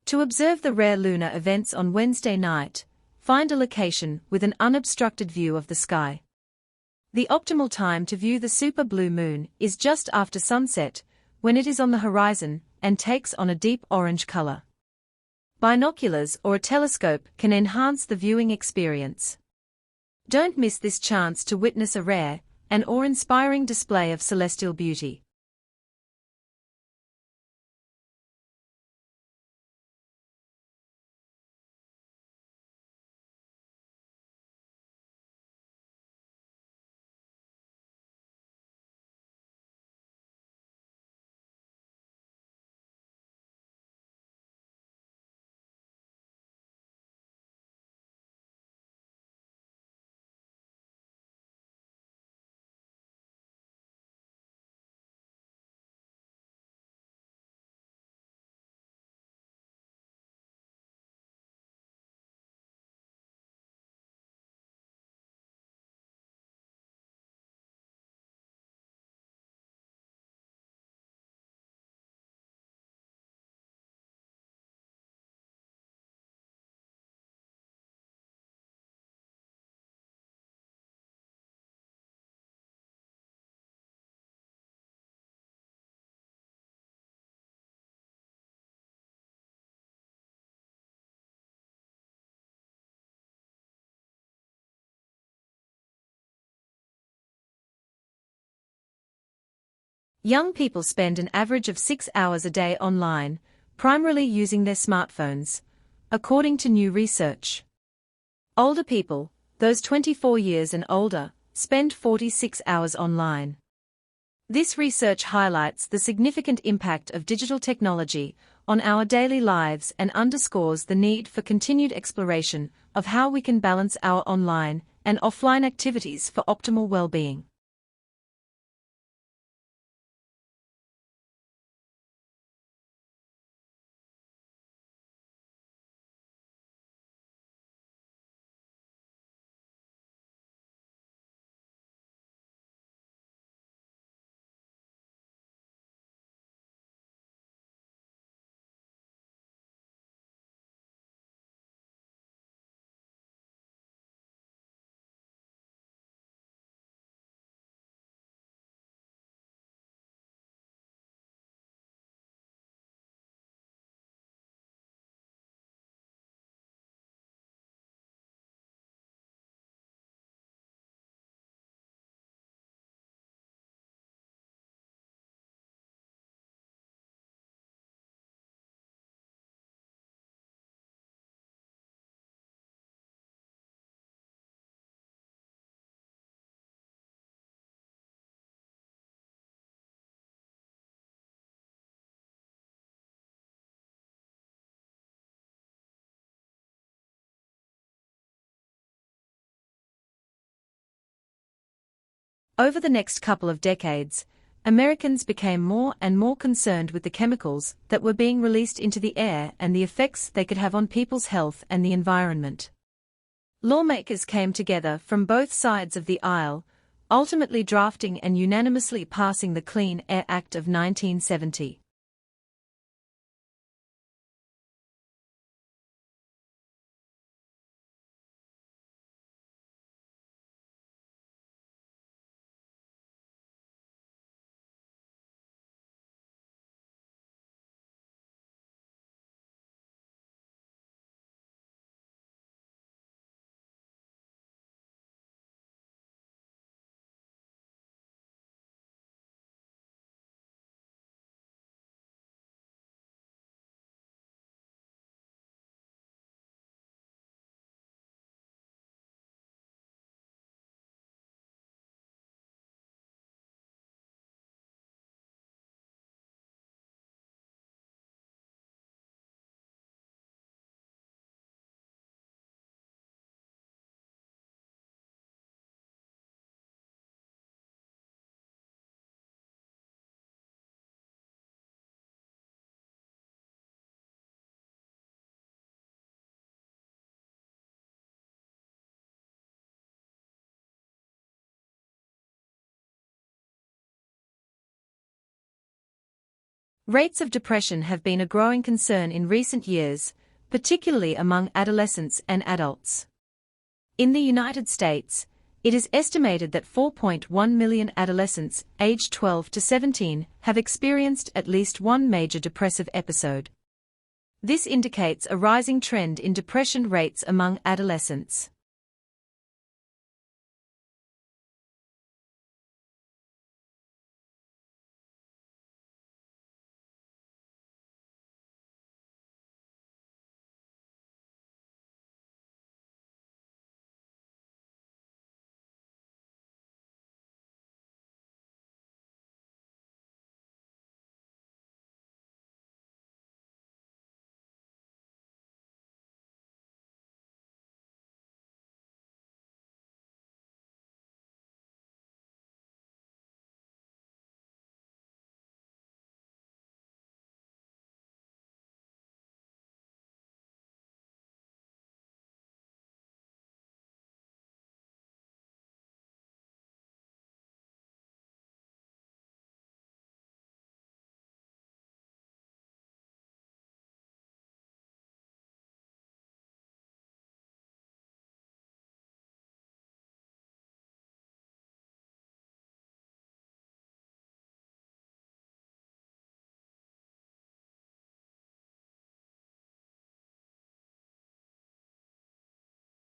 To observe the rare lunar events on Wednesday night, find a location with an unobstructed view of the sky. The optimal time to view the super blue moon is just after sunset, when it is on the horizon and takes on a deep orange color. Binoculars or a telescope can enhance the viewing experience. Don't miss this chance to witness a rare and awe-inspiring display of celestial beauty. Young people spend an average of 6 hours a day online, primarily using their smartphones, according to new research. Older people, those 24 years and older, spend 46 hours online. This research highlights the significant impact of digital technology on our daily lives and underscores the need for continued exploration of how we can balance our online and offline activities for optimal well-being. Over the next couple of decades, Americans became more and more concerned with the chemicals that were being released into the air and the effects they could have on people's health and the environment. Lawmakers came together from both sides of the aisle, ultimately drafting and unanimously passing the Clean Air Act of 1970. Rates of depression have been a growing concern in recent years, particularly among adolescents and adults. In the United States, it is estimated that 4.1 million adolescents aged 12 to 17 have experienced at least one major depressive episode. This indicates a rising trend in depression rates among adolescents.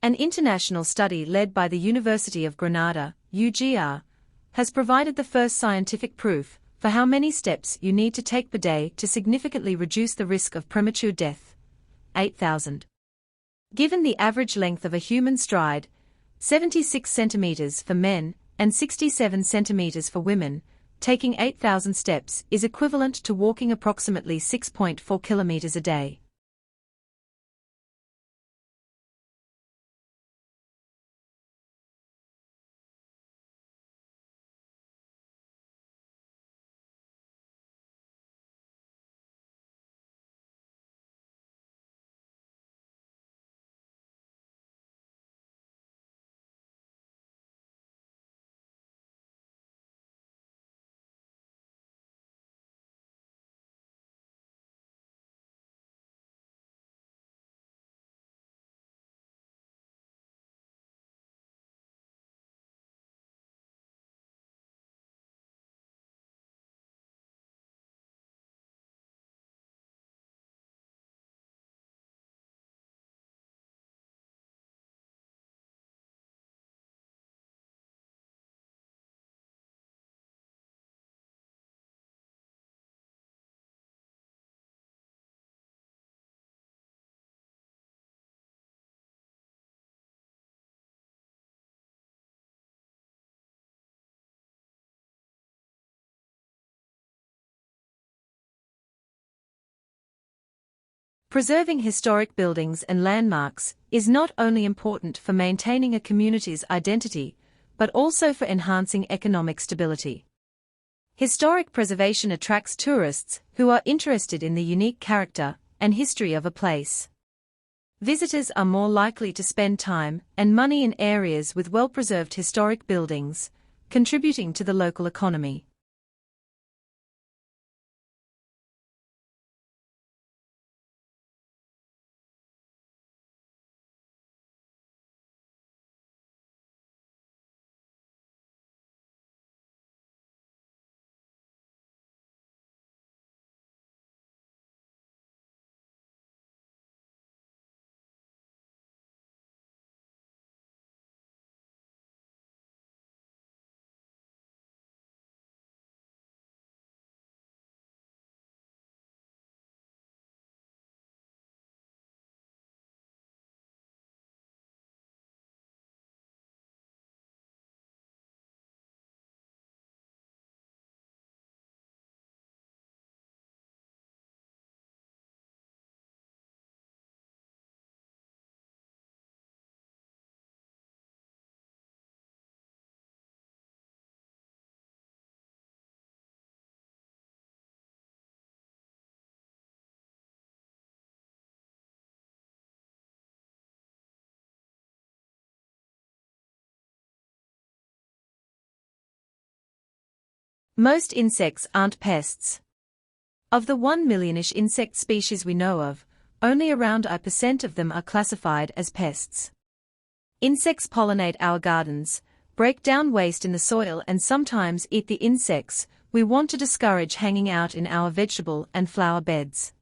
An international study led by the University of Granada, UGR, has provided the first scientific proof for how many steps you need to take per day to significantly reduce the risk of premature death. 8,000. Given the average length of a human stride, 76 centimeters for men and 67 centimeters for women, taking 8,000 steps is equivalent to walking approximately 6.4 kilometers a day. Preserving historic buildings and landmarks is not only important for maintaining a community's identity, but also for enhancing economic stability. Historic preservation attracts tourists who are interested in the unique character and history of a place. Visitors are more likely to spend time and money in areas with well-preserved historic buildings, contributing to the local economy. Most insects aren't pests. Of the 1 million-ish insect species we know of, only around 1% of them are classified as pests. Insects pollinate our gardens, break down waste in the soil and sometimes eat the insects we want to discourage hanging out in our vegetable and flower beds.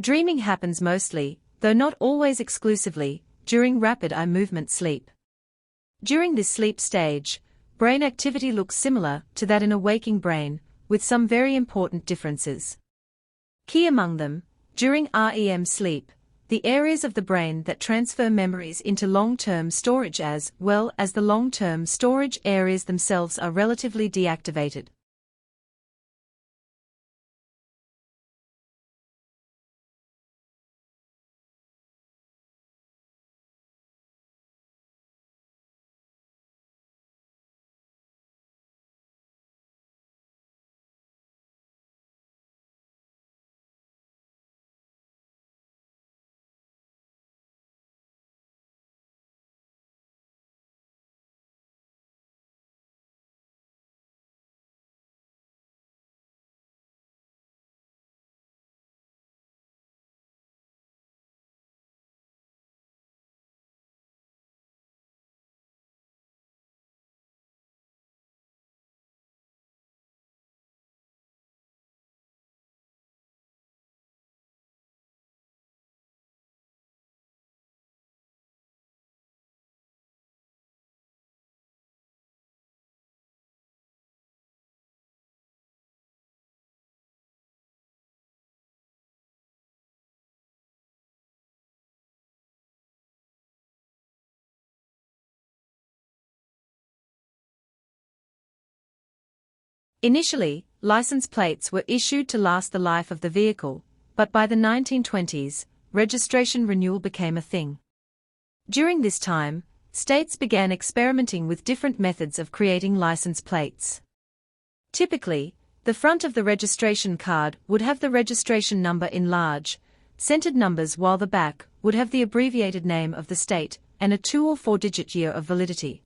Dreaming happens mostly, though not always exclusively, during rapid eye movement sleep. During this sleep stage, brain activity looks similar to that in a waking brain, with some very important differences. Key among them, during REM sleep, the areas of the brain that transfer memories into long-term storage as well as the long-term storage areas themselves are relatively deactivated. Initially, license plates were issued to last the life of the vehicle, but by the 1920s, registration renewal became a thing. During this time, states began experimenting with different methods of creating license plates. Typically, the front of the registration card would have the registration number in large, centered numbers, while the back would have the abbreviated name of the state and a 2 or 4-digit year of validity.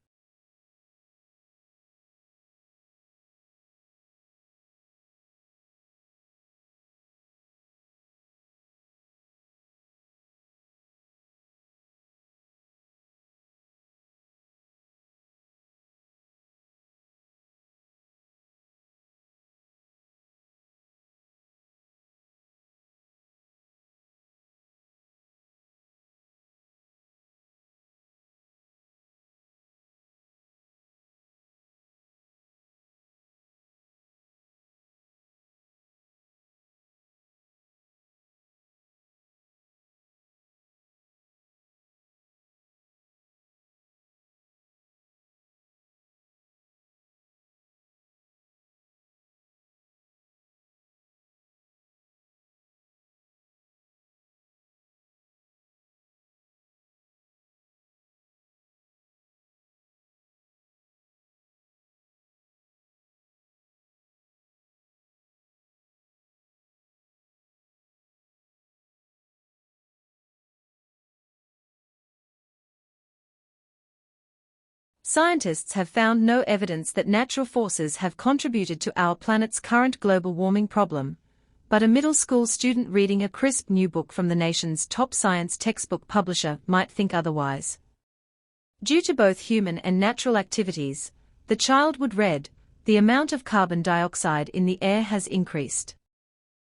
Scientists have found no evidence that natural forces have contributed to our planet's current global warming problem, but a middle school student reading a crisp new book from the nation's top science textbook publisher might think otherwise. Due to both human and natural activities, the child would read, the amount of carbon dioxide in the air has increased.